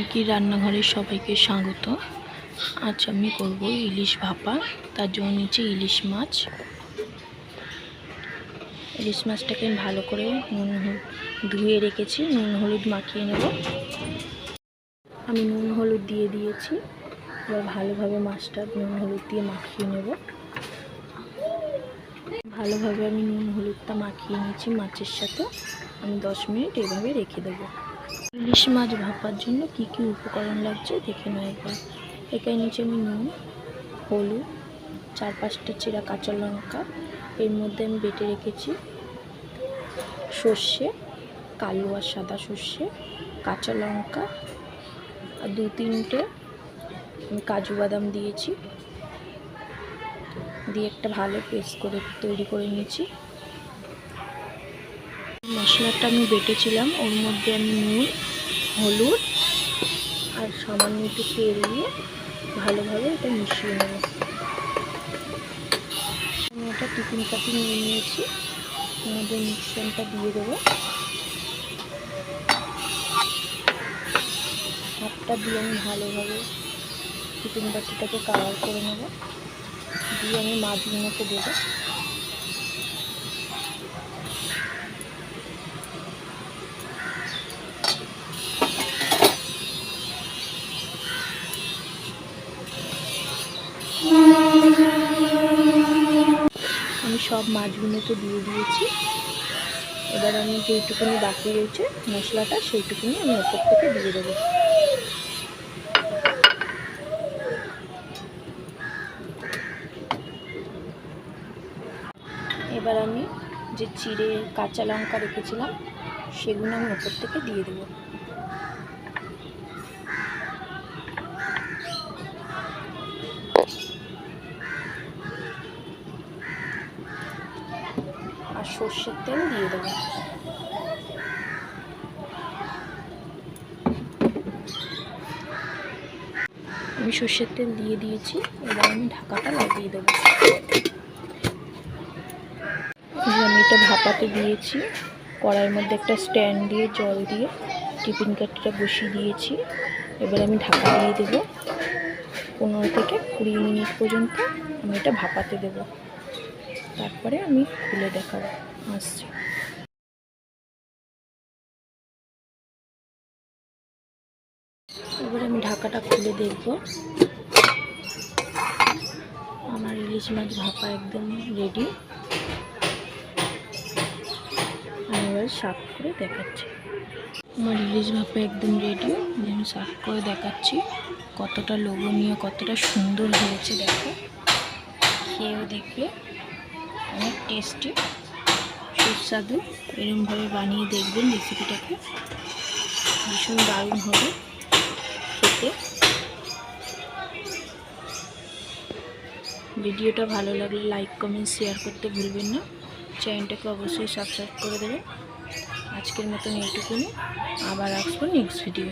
পিঙ্কি রান্নাঘরে সবাইকে স্বাগত। আজ আমি করব ইলিশ ভাপা। তার জন্য নিচে ইলিশ মাছটাকে আমি ভালো করে ধুয়ে রেখেছি। নুন হলুদ মাখিয়ে নেব। আমি নুন হলুদ দিয়ে দিয়েছি। এবার ভালোভাবে মাছটা নুন হলুদ দিয়ে মাখিয়ে নেব। ভালোভাবে আমি নুন হলুদটা মাখিয়ে নিয়েছি মাছের সাথে। আমি 10 মিনিট এভাবে রেখে দেবো। ইলিশ মাছ ভাপার জন্য কি কি উপকরণ লাগছে দেখে নাও একবার। এখানে নিচে আমি নুন, হলুদ, 4-5টা চিরা কাঁচা লঙ্কা, এর মধ্যে আমি বেটে রেখেছি সর্ষে, কালো আর সাদা সর্ষে, কাঁচা লঙ্কা আর 2-3টে আমি কাজু বাদাম দিয়েছি, দিয়ে একটা ভালো পেস্ট করে তৈরি করে নিয়েছি। মশলাটা আমি বেটেছিলাম, ওর মধ্যে আমি নুন, হলুদ আর সামান্য একটু তেল দিয়ে ভালোভাবে এটা মিশিয়ে নেব। আমি এটা টিফিন কাপে নিয়ে নিয়েছি। আমাদের মিক্সচারটা দিয়ে দেবো। হাতটা দিয়ে আমি ভালোভাবে টিফিন বাটিটাকে কাভার করে নেব, দিয়ে আমি মাছগুলোকে দেবো। আমি সব মাছগুলোকে দিয়ে দিয়েছি। এবার আমি যেইটুকুনি বাকি রয়েছে মশলাটা, সেইটুকুনি আমি ওপর থেকে দিয়ে দেবো। এবার আমি যে চিড়ে কাঁচা লঙ্কা রেখেছিলাম সেগুলো আমি ওপর থেকে দিয়ে দেবো। আর সর্ষের তেল দিয়ে দেবো। আমি সর্ষের তেল দিয়ে দিয়েছি। এবার আমি ঢাকাটা লাগিয়ে দেবো। আমি এটা ভাপাতে দিয়েছি। কড়াইয়ের মধ্যে একটা স্ট্যান্ড দিয়ে জল দিয়ে টিফিন কাঠিটা বসিয়ে দিয়েছি। এবার আমি ঢাকা দিয়ে দেবো। 15 থেকে 20 মিনিট পর্যন্ত আমি এটা ভাপাতে দেবো। তারপরে আমি খুলে দেখাবো। আসছি। এবার আমি ঢাকাটা খুলে দেখব। আমার ইলিশ মাছ ভাপা একদম রেডি। আমি এবার সার্ভ করে দেখাচ্ছি। আমার ইলিশ ভাপা একদম রেডি। আমি সার্ভ করে দেখাচ্ছি কতটা লোভনীয়, কতটা সুন্দর হয়েছে। দেখো, খেয়েও দেখবে অনেক টেস্টি, সুস্বাদু। এরকমভাবে বানিয়ে দেখবেন রেসিপিটাকে, ভীষণ দারুণ হবে খেতে। ভিডিওটা ভালো লাগলে লাইক, কমেন্ট, শেয়ার করতে ভুলবেন না। চ্যানেলটাকে অবশ্যই সাবস্ক্রাইব করে দেবেন। আজকের মতন এইটুকুনি, আবার আসবো নেক্সট ভিডিও।